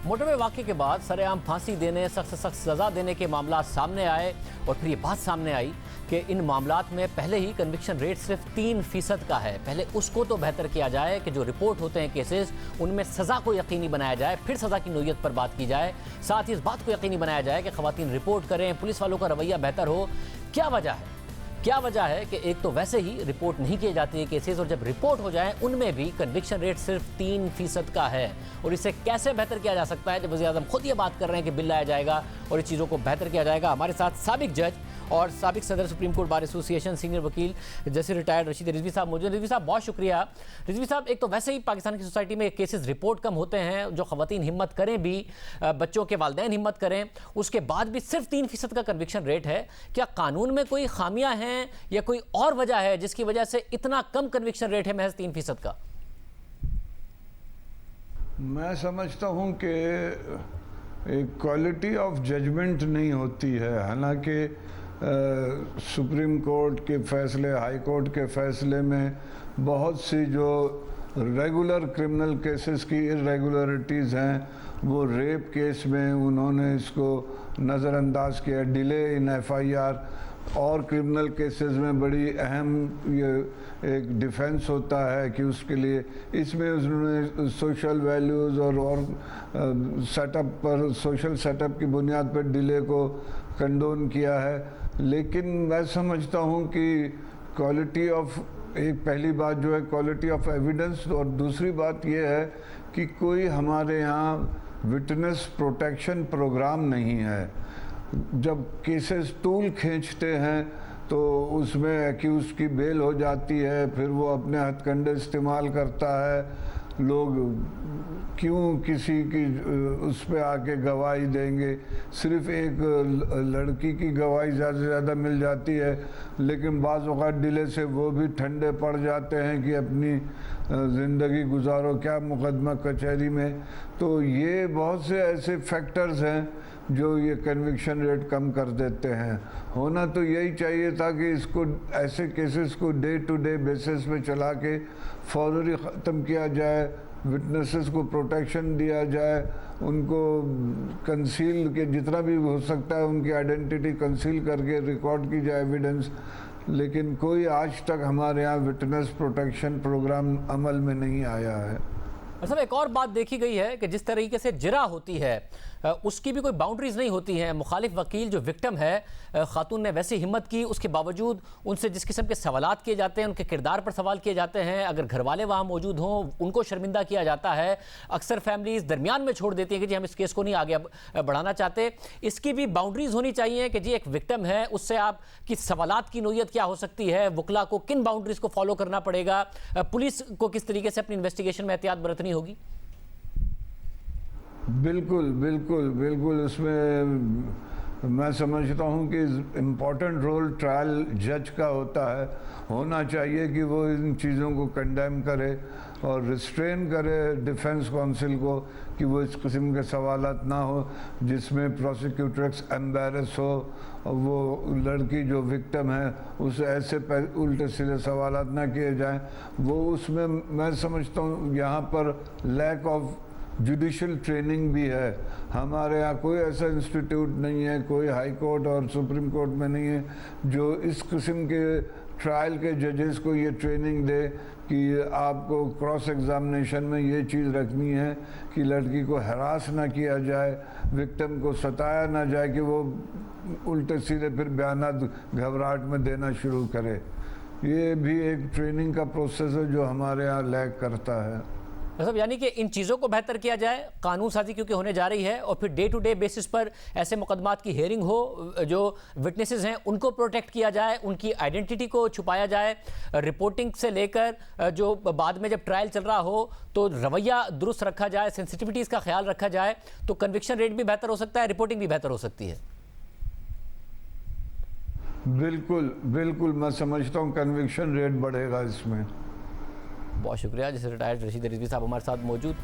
Motorway वाक़े के बाद सरेआम फांसी देने, सख्त से सख्त सज़ा देने के मामला सामने आए और फिर ये बात सामने आई कि इन मामलात में पहले ही कन्विक्शन रेट सिर्फ 3% का है। पहले उसको तो बेहतर किया जाए कि जो रिपोर्ट होते हैं केसेस उनमें सज़ा को यकीनी बनाया जाए, फिर सज़ा की नोयत पर बात की जाए। साथ ही इस बात को यकीनी बनाया जाए कि ख़वातीन रिपोर्ट करें, पुलिस वालों का रवैया बेहतर हो। क्या वजह है कि एक तो वैसे ही रिपोर्ट नहीं किए जाती है केसेस, और जब रिपोर्ट हो जाए उनमें भी कन्विक्शन रेट सिर्फ 3% का है। और इसे कैसे बेहतर किया जा सकता है, जब वज़ीर आज़म खुद ये बात कर रहे हैं कि बिल लाया जाएगा और इस चीज़ों को बेहतर किया जाएगा। हमारे साथ साबिक जज और साबिक सदर supreme court bar association, senior वकील जैसे रिटायर्ड रशीद रिजवी साहब मौजूद। रिजवी साहब बहुत शुक्रिया। रिजवी साहब, एक तो वैसे ही पाकिस्तान की सोसाइटी में केसेस रिपोर्ट कम होते हैं, जो ख़वातीन हिम्मत करें भी, बच्चों के वालिदैन हिम्मत करें, उसके बाद भी सिर्फ 3% का कन्विक्शन रेट है। क्या कानून में कोई खामियां हैं या कोई और वजह है जिसकी वजह से इतना कम कन्विक्शन रेट है, महज 3% का? मैं समझता हूं कि एक क्वालिटी ऑफ जजमेंट नहीं होती है। हालांकि सुप्रीम कोर्ट के फैसले, हाई कोर्ट के फैसले में बहुत सी जो रेगुलर क्रिमिनल केसेस की इरेगुलरिटीज़ हैं, वो रेप केस में उन्होंने इसको नज़रअंदाज किया, डिले इन एफआईआर, और क्रिमिनल केसेस में बड़ी अहम ये एक डिफेंस होता है कि उसके लिए इसमें उन्होंने सोशल वैल्यूज़ और सेटअप पर, सोशल सेटअप की बुनियाद पर डिले को कंडोन किया है। लेकिन मैं समझता हूँ कि क्वालिटी ऑफ, एक पहली बात जो है क्वालिटी ऑफ एविडेंस, और दूसरी बात ये है कि कोई हमारे यहाँ विटनेस प्रोटेक्शन प्रोग्राम नहीं है। जब केसेस टूल खींचते हैं तो उसमें एक्यूज की बेल हो जाती है, फिर वो अपने हथकंडे इस्तेमाल करता है। लोग क्यों किसी की उस पर आके गवाही देंगे? सिर्फ एक लड़की की गवाही ज़्यादा से ज़्यादा मिल जाती है, लेकिन बाज़ औक़ात डिले से वो भी ठंडे पड़ जाते हैं कि अपनी ज़िंदगी गुजारो, क्या मुकदमा कचहरी में। तो ये बहुत से ऐसे फैक्टर्स हैं जो ये कन्विक्शन रेट कम कर देते हैं। होना तो यही चाहिए था कि इसको, ऐसे केसेस को डे टू डे बेसिस पे चला के फौरी ख़त्म किया जाए, विटनेसेस को प्रोटेक्शन दिया जाए, उनको कंसील के जितना भी हो सकता है उनकी आइडेंटिटी कंसील करके रिकॉर्ड की जाए एविडेंस। लेकिन कोई आज तक हमारे यहाँ विटनेस प्रोटेक्शन प्रोग्राम अमल में नहीं आया है। मतलब एक और बात देखी गई है कि जिस तरीके से जिरा होती है उसकी भी कोई बाउंड्रीज नहीं होती हैं। मुखालिफ वकील जो विक्टिम है, खातून ने वैसी हिम्मत की, उसके बावजूद उनसे जिस किस्म के सवालात किए जाते हैं, उनके किरदार पर सवाल किए जाते हैं, अगर घर वाले वहाँ मौजूद हों उनको शर्मिंदा किया जाता है। अक्सर फैमिलीज दरमियान में छोड़ देती हैं कि जी हम इस केस को नहीं आगे बढ़ाना चाहते। इसकी भी बाउंड्रीज होनी चाहिए कि जी एक विक्टिम है, उससे आपकी सवालात की नोयत क्या हो सकती है, वकला को किन बाउंड्रीज को फॉलो करना पड़ेगा, पुलिस को किस तरीके से अपनी इन्वेस्टिगेशन में एहतियात बरतनी होगी। बिल्कुल बिल्कुल बिल्कुल, उसमें मैं समझता हूँ कि इम्पोर्टेंट रोल ट्रायल जज का होता है। होना चाहिए कि वो इन चीज़ों को कंडेम करे और रिस्ट्रेन करे डिफेंस काउंसिल को कि वो इस किस्म के सवालात ना हो जिसमें प्रोसिक्यूटर्स एम्बेरस हो और वो लड़की जो विक्टिम है उसे ऐसे उल्टे सीधे सवालात ना किए जाएं। वो उसमें मैं समझता हूँ यहाँ पर लैक ऑफ जुडिशल ट्रेनिंग भी है। हमारे यहाँ कोई ऐसा इंस्टीट्यूट नहीं है, कोई हाई कोर्ट और सुप्रीम कोर्ट में नहीं है जो इस किस्म के ट्रायल के जजेस को ये ट्रेनिंग दे कि आपको क्रॉस एग्जामिनेशन में ये चीज़ रखनी है कि लड़की को हरास ना किया जाए, विक्टिम को सताया ना जाए कि वो उल्टे सीधे फिर बयानात घबराहट में देना शुरू करे। ये भी एक ट्रेनिंग का प्रोसेस है जो हमारे यहाँ लैक करता है। मतलब यानी कि इन चीज़ों को बेहतर किया जाए, कानून साजी क्योंकि होने जा रही है, और फिर डे टू डे बेसिस पर ऐसे मुकदमात की हेयरिंग हो, जो विटनेसेस हैं उनको प्रोटेक्ट किया जाए, उनकी आइडेंटिटी को छुपाया जाए, रिपोर्टिंग से लेकर जो बाद में जब ट्रायल चल रहा हो तो रवैया दुरुस्त रखा जाए, सेंसिटिविटीज़ का ख्याल रखा जाए, तो कन्विक्शन रेट भी बेहतर हो सकता है, रिपोर्टिंग भी बेहतर हो सकती है। बिल्कुल बिल्कुल, मैं समझता हूँ कन्विक्शन रेट बढ़ेगा इसमें। बहुत शुक्रिया। जैसे रिटायर्ड रशीद रिजवी साहब हमारे साथ मौजूद थे।